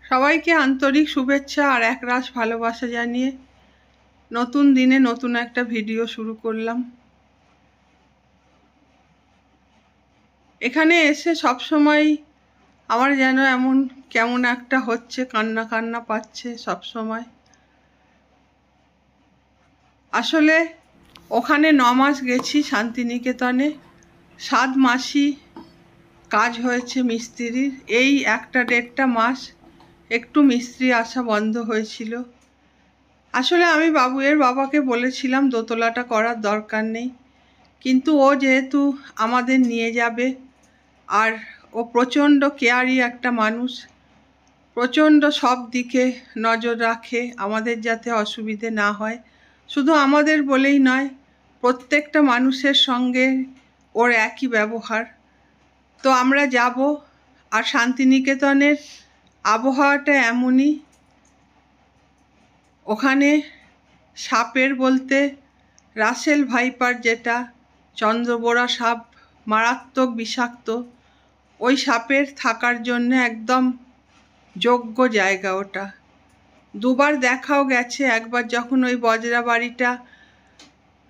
সবাইকে আন্তরিক শুভেচ্ছা আর একরাশ ভালোবাসা জানিয়ে নতুন দিনে নতুন একটা ভিডিও শুরু করলাম। এখানে এসে সবসময় আমার যেন এমন কেমন একটা হচ্ছে, কান্না কান্না পাচ্ছে সবসময়। আসলে ওখানে 9 মাস গেছি শান্তিনিকেতনে, 7 মাসই কাজ হয়েছে মিস্ত্রির। এই 1-1.5 মাস একটু মিস্ত্রি আসা বন্ধ হয়েছিল। আসলে আমি বাবুয়ের বাবাকে বলেছিলাম দোতলাটা করার দরকার নেই, কিন্তু ও যেহেতু আমাদের নিয়ে যাবে আর ও প্রচণ্ড কেয়ারি একটা মানুষ, প্রচণ্ড সব দিকে নজর রাখে আমাদের যাতে অসুবিধে না হয়। শুধু আমাদের বলেই নয়, প্রত্যেকটা মানুষের সঙ্গে ওর একই ব্যবহার। তো আমরা যাব, আর শান্তিনিকেতনের আবহাওয়াটা এমনই। ওখানে সাপের বলতে রাসেল ভাইপার, যেটা চন্দ্রবোরা সাপ, মারাত্মক বিষাক্ত, ওই সাপের থাকার জন্য একদম যোগ্য জায়গা ওটা। দুবার দেখাও গেছে। একবার যখন ওই বজরা বাড়িটা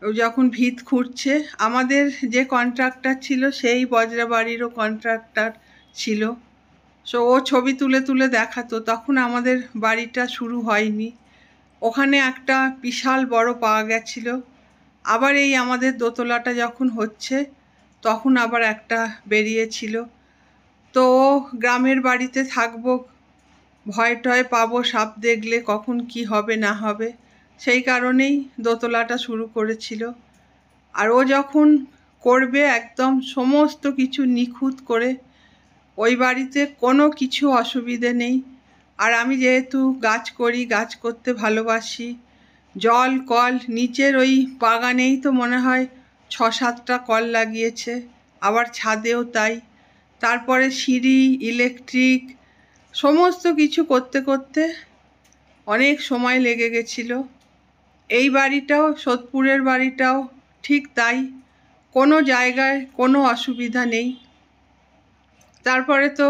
যখন ভিত খুঁড়ছে, আমাদের যে কন্ট্রাক্টর ছিল সেই বজরা বাড়িরও কন্ট্রাক্টর ছিল। ও ছবি তুলে তুলে দেখাতো, তখন আমাদের বাড়িটা শুরু হয়নি। ওখানে একটা বিশাল বড় পাওয়া গেছিল। আবার এই আমাদের দোতলাটা যখন হচ্ছে তখন আবার একটা বেরিয়েছিল। তো গ্রামের বাড়িতে থাকবো, ভয় টয় পাবো সাপ দেখলে, কখন কি হবে না হবে, সেই কারণেই দোতলাটা শুরু করেছিল। আর ও যখন করবে একদম সমস্ত কিছু নিখুঁত করে, ওই বাড়িতে কোনো কিছু অসুবিধে নেই। আর আমি যেহেতু গাছ করি, গাছ করতে ভালোবাসি, জল কল নিচের ওই বাগানেই তো মনে হয় 6-7টা কল লাগিয়েছে, আবার ছাদেও তাই। তারপরে সিঁড়ি, ইলেকট্রিক, সমস্ত কিছু করতে করতে অনেক সময় লেগে গেছিল। এই বাড়িটাও, সোদপুরের বাড়িটাও ঠিক তাই, কোনো জায়গায় কোনো অসুবিধা নেই। তারপরে তো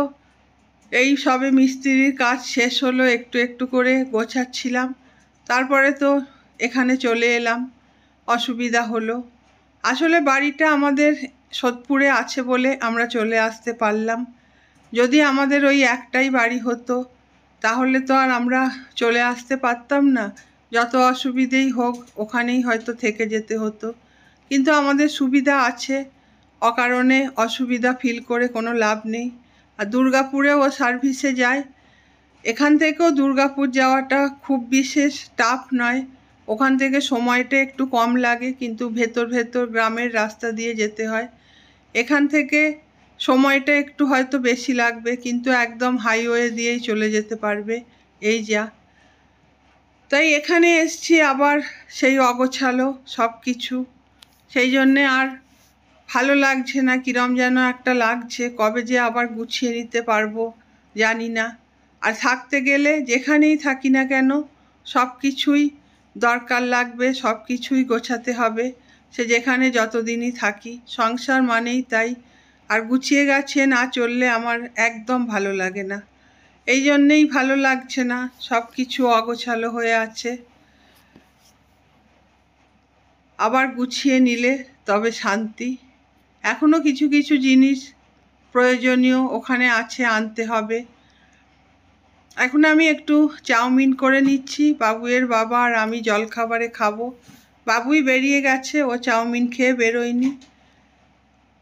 এই সবে মিস্ত্রির কাজ শেষ হলো, একটু একটু করে গোছাচ্ছিলাম। তারপরে তো এখানে চলে এলাম, অসুবিধা হলো। আসলে বাড়িটা আমাদের সোদপুরে আছে বলে আমরা চলে আসতে পারলাম। যদি আমাদের ওই একটাই বাড়ি হতো তাহলে তো আর আমরা চলে আসতে পারতাম না। যত অসুবিধেই হোক ওখানেই হয়তো থেকে যেতে হতো, কিন্তু আমাদের সুবিধা আছে, অকারণে অসুবিধা ফিল করে কোনো লাভ নেই। আর দুর্গাপুরেও ও সার্ভিসে যায়। এখান থেকেও দুর্গাপুর যাওয়াটা খুব বিশেষ টাফ নয়, ওখান থেকে সময়টা একটু কম লাগে, কিন্তু ভেতর ভেতর গ্রামের রাস্তা দিয়ে যেতে হয়। এখান থেকে সময়টা একটু হয়তো বেশি লাগবে, কিন্তু একদম হাইওয়ে দিয়েই চলে যেতে পারবে, এই যা। তাই এখানে এসছি, আবার সেই অগোছালো সব কিছু, সেই জন্যে আর ভালো লাগছে না, কিরম যেন একটা লাগছে। কবে যে আবার গুছিয়ে নিতে পারবো জানি না। আর থাকতে গেলে যেখানেই থাকি না কেন সব কিছুই দরকার লাগবে, সব কিছুই গোছাতে হবে, সে যেখানে যতদিনই থাকি। সংসার মানেই তাই। আর গুছিয়ে গাছিয়ে না চললে আমার একদম ভালো লাগে না। এই জন্যেই ভালো লাগছে না, সব কিছু অগোছালো হয়ে আছে। আবার গুছিয়ে নিলে তবে শান্তি। এখনো কিছু কিছু জিনিস প্রয়োজনীয় ওখানে আছে, আনতে হবে। এখন আমি একটু চাউমিন করে নিচ্ছি, বাবুয়ের বাবা আর আমি জলখাবারে খাবো। বাবুই বেরিয়ে গেছে, ও চাউমিন খেয়ে বেরোয়নি।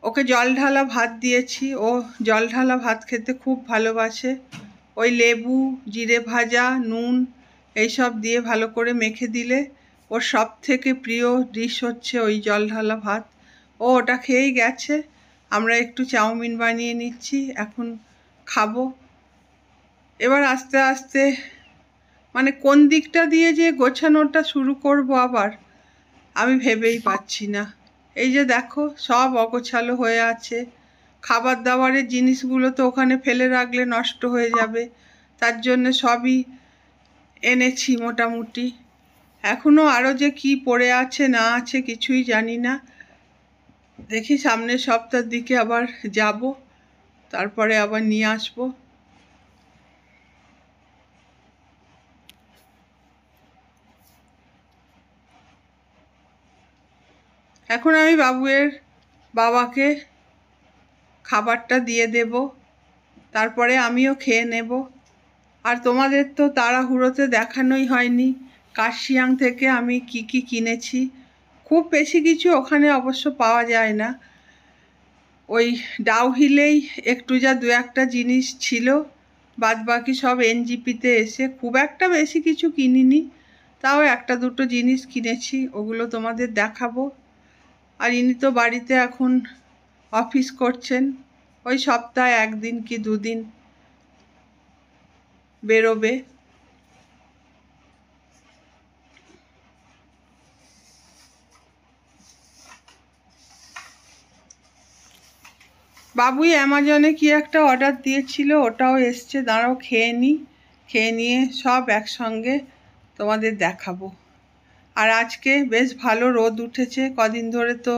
ওকে জল ঢালা ভাত দিয়েছি, ও জল ঢালা ভাত খেতে খুব ভালোবাসে। ওই লেবু, জিরে ভাজা, নুন এইসব দিয়ে ভালো করে মেখে দিলে ওর সব থেকে প্রিয় ডিশ হচ্ছে ওই জল ঢালা ভাত। ও ওটা খেয়েই গেছে। আমরা একটু চাউমিন বানিয়ে নিচ্ছি, এখন খাবো। এবার আস্তে আস্তে মানে কোন দিকটা দিয়ে যে গোছানোটা শুরু করব আবার আমি ভেবেই পাচ্ছি না। এই যে দেখো সব অগোছালো হয়ে আছে। খাবার দাবারের জিনিসগুলো তো ওখানে ফেলে রাখলে নষ্ট হয়ে যাবে, তার জন্য সবই এনেছি মোটামুটি। এখনও আরও যে কি পড়ে আছে না আছে কিছুই জানি না। দেখি সামনের সপ্তাহের দিকে আবার যাব, তারপরে আবার নিয়ে আসবো। এখন আমি বাবুয়ের বাবাকে খাবারটা দিয়ে দেব, তারপরে আমিও খেয়ে নেব। আর তোমাদের তো তাড়াহুড়োতে দেখানোই হয়নি কার্শিয়াং থেকে আমি কি কি কিনেছি। খুব বেশি কিছু ওখানে অবশ্য পাওয়া যায় না, ওই ডাউহিলেই একটু যা দু একটা জিনিস ছিল, বাদবাকি সব এনজিপিতে এসে খুব একটা বেশি কিছু কিনিনি, তাও একটা দুটো জিনিস কিনেছি, ওগুলো তোমাদের দেখাবো। আর ইনি তো বাড়িতে এখন অফিস করছেন, ওই সপ্তাহে একদিন কি দুদিন বেরোবে। বাবুই অ্যামাজনে কি একটা অর্ডার দিয়েছিল, ওটাও এসছে, দাঁড়াও খেয়ে নিই, খেয়ে নিয়ে সব একসঙ্গে তোমাদের দেখাবো। আর আজকে বেশ ভালো রোদ উঠেছে, কদিন ধরে তো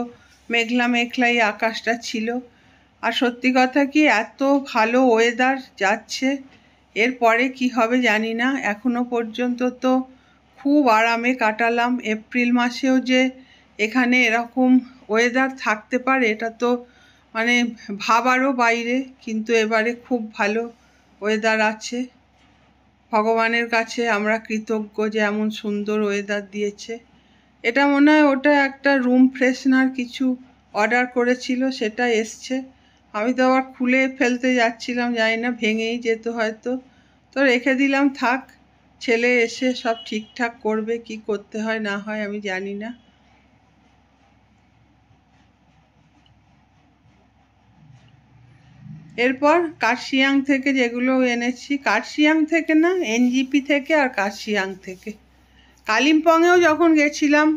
মেঘলা মেঘলাই আকাশটা ছিল। আর সত্যি কথা কি, এত ভালো ওয়েদার যাচ্ছে, এরপরে কি হবে জানি না। এখনো পর্যন্ত তো খুব আরামে কাটালাম। এপ্রিল মাসেও যে এখানে এরকম ওয়েদার থাকতে পারে এটা তো মানে ভাবারও বাইরে, কিন্তু এবারে খুব ভালো ওয়েদার আছে। ভগবানের কাছে আমরা কৃতজ্ঞ যে এমন সুন্দর ওয়েদার দিয়েছে। এটা মনে হয় ওটা একটা রুম ফ্রেশনার কিছু অর্ডার করেছিল, সেটা এসছে। আমি তো আবার খুলে ফেলতে যাচ্ছিলাম, জানি না ভেঙেই যেত হয়তো, তো রেখে দিলাম থাক, ছেলে এসে সব ঠিকঠাক করবে, কি করতে হয় না হয় আমি জানি না। এরপর কার্শিয়াং থেকে যেগুলো এনেছি, কার্শিয়াং থেকে না, এনজিপি থেকে আর কার্শিয়াং থেকে। কালিম্পংয়েও যখন গেছিলাম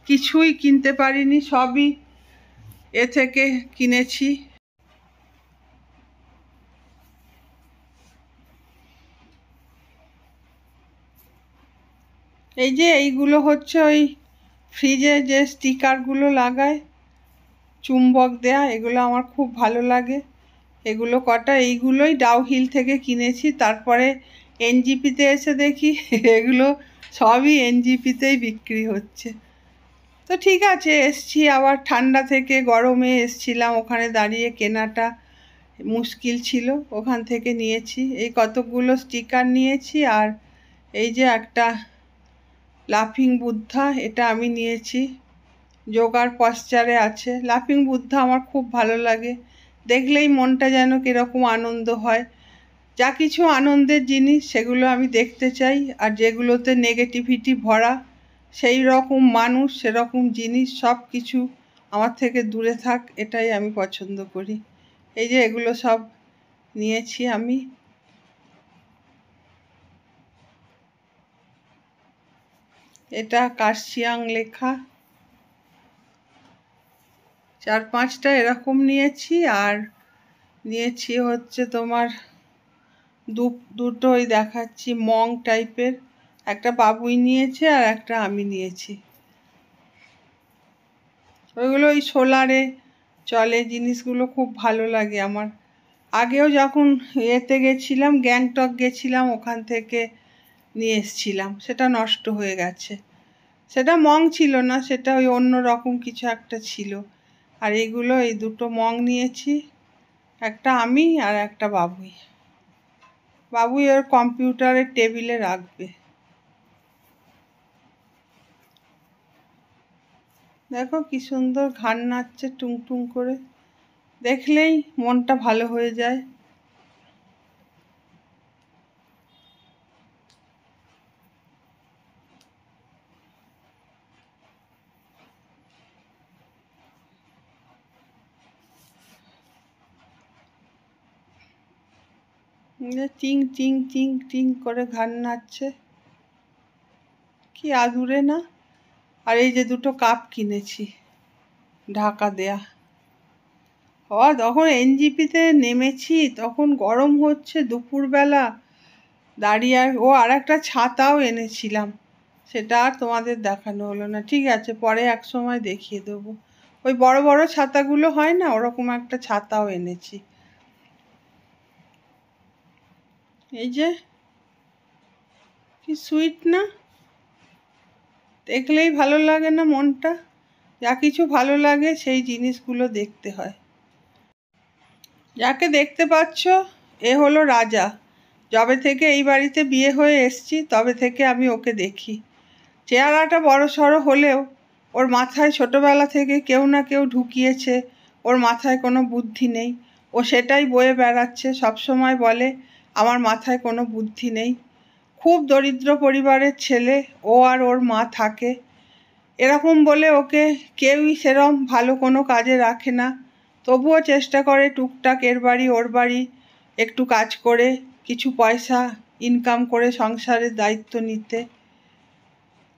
কিছুই কিনতে পারিনি, সবই এ থেকে কিনেছি। এই যে এইগুলো হচ্ছে ওই ফ্রিজে যে স্টিকারগুলো লাগায় চুম্বক দেয়া, এগুলো আমার খুব ভালো লাগে। এগুলো কটা এইগুলোই ডাউহিল থেকে কিনেছি, তারপরে এনজিপিতে এসে দেখি এগুলো সবই এনজিপিতেই বিক্রি হচ্ছে। তো ঠিক আছে, এসছি আবার ঠান্ডা থেকে, গরমে এসছিলাম, ওখানে দাঁড়িয়ে কেনাটা মুশকিল ছিল, ওখান থেকে নিয়েছি। এই কতগুলো স্টিকার নিয়েছি, আর এই যে একটা লাফিং বুদ্ধা, এটা আমি নিয়েছি, যোগার পশ্চারে আছে। লাফিং বুদ্ধা আমার খুব ভালো লাগে, দেখলেই মনটা যেন কীরকম আনন্দ হয়। যা কিছু আনন্দের জিনিস সেগুলো আমি দেখতে চাই, আর যেগুলোতে নেগেটিভিটি ভরা সেই রকম মানুষ সেরকম জিনিস সব কিছু আমার থেকে দূরে থাক, এটাই আমি পছন্দ করি। এই যে এগুলো সব নিয়েছি আমি। এটা কার্শিয়াং লেখা, 4-5টা এরকম নিয়েছি। আর নিয়েছি হচ্ছে তোমার দুটোই দেখাচ্ছি, মং টাইপের, একটা বাবুই নিয়েছে আর একটা আমি নিয়েছি। ওইগুলো ওই সোলারে চলে জিনিসগুলো, খুব ভালো লাগে আমার। আগেও যখন এতে গেছিলাম, গ্যাংটক গেছিলাম, ওখান থেকে নিয়ে এসছিলাম, সেটা নষ্ট হয়ে গেছে। সেটা মং ছিল না, সেটা ওই অন্য রকম কিছু একটা ছিল। আর এইগুলো এই দুটো মং নিয়েছি, একটা আমি আর একটা বাবুই। বাবুই ওর কম্পিউটারের টেবিলে রাখবে। দেখো কি সুন্দর ঘাড় নাচছে টুং টুং করে, দেখলেই মনটা ভালো হয়ে যায়। চিং চিং চিং চিং করে ঘাড় নাচছে, কি আদুরে না। আর এই যে দুটো কাপ কিনেছি ঢাকা দেয়া। তখন এনজিপিতে নেমেছি, তখন গরম হচ্ছে দুপুরবেলা দাঁড়িয়ে। আর একটা ছাতাও এনেছিলাম, সেটা আর তোমাদের দেখানো হলো না। ঠিক আছে, পরে এক সময় দেখিয়ে দেবো। ওই বড় বড় ছাতাগুলো হয় না, ওরকম একটা ছাতাও এনেছি। এই যে কি সুইট না, দেখলেই ভালো লাগে না মনটা। যা কিছু ভালো লাগে সেই জিনিসগুলো দেখতে হয়। যাকে দেখতে পাচ্ছ এ হলো রাজা। যবে থেকে এই বাড়িতে বিয়ে হয়ে এসছি তবে থেকে আমি ওকে দেখি। চেহারাটা বড় সড়ো হলেও ওর মাথায় ছোটবেলা থেকে কেউ না কেউ ঢুকিয়েছে ওর মাথায় কোনো বুদ্ধি নেই। ও সেটাই বয়ে বেড়াচ্ছে, সবসময় বলে আমার মাথায় কোনো বুদ্ধি নেই। খুব দরিদ্র পরিবারের ছেলে ও আর ওর মা থাকে। এরকম বলে ওকে কেউই সেরম ভালো কোনো কাজে রাখে না। তবুও চেষ্টা করে টুকটাক এর বাড়ি ওর বাড়ি একটু কাজ করে কিছু পয়সা ইনকাম করে সংসারের দায়িত্ব নিতে।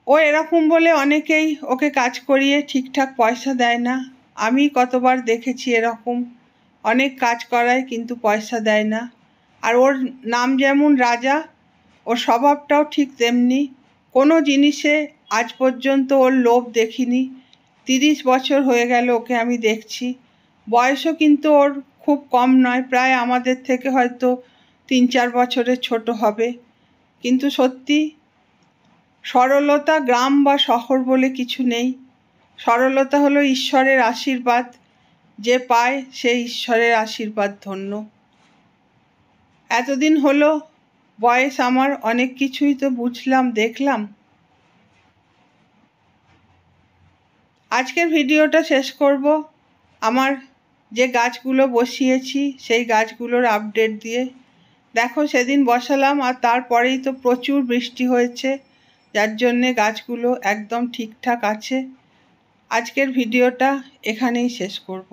ও এরকম বলে অনেকেই ওকে কাজ করিয়ে ঠিকঠাক পয়সা দেয় না। আমি কতবার দেখেছি এরকম, অনেক কাজ করায় কিন্তু পয়সা দেয় না। আর ওর নাম যেমন রাজা, ওর স্বভাবটাও ঠিক তেমনি। কোনো জিনিসে আজ পর্যন্ত ওর লোভ দেখিনি। 30 বছর হয়ে গেল ওকে আমি দেখছি। বয়সও কিন্তু ওর খুব কম নয়, প্রায় আমাদের থেকে হয়তো 3-4 বছরের ছোট হবে। কিন্তু সত্যি সরলতা গ্রাম বা শহর বলে কিছু নেই। সরলতা হলো ঈশ্বরের আশীর্বাদ, যে পায় সে ঈশ্বরের আশীর্বাদ ধন্য। এতদিন হলো বয়স আমার, অনেক কিছুই তো বুঝলাম, দেখলাম। আজকের ভিডিওটা শেষ করব আমার যে গাছগুলো বসিয়েছি সেই গাছগুলোর আপডেট দিয়ে। দেখো সেদিন বসালাম আর তারপরেই তো প্রচুর বৃষ্টি হয়েছে, যার জন্যে গাছগুলো একদম ঠিকঠাক আছে। আজকের ভিডিওটা এখানেই শেষ করব।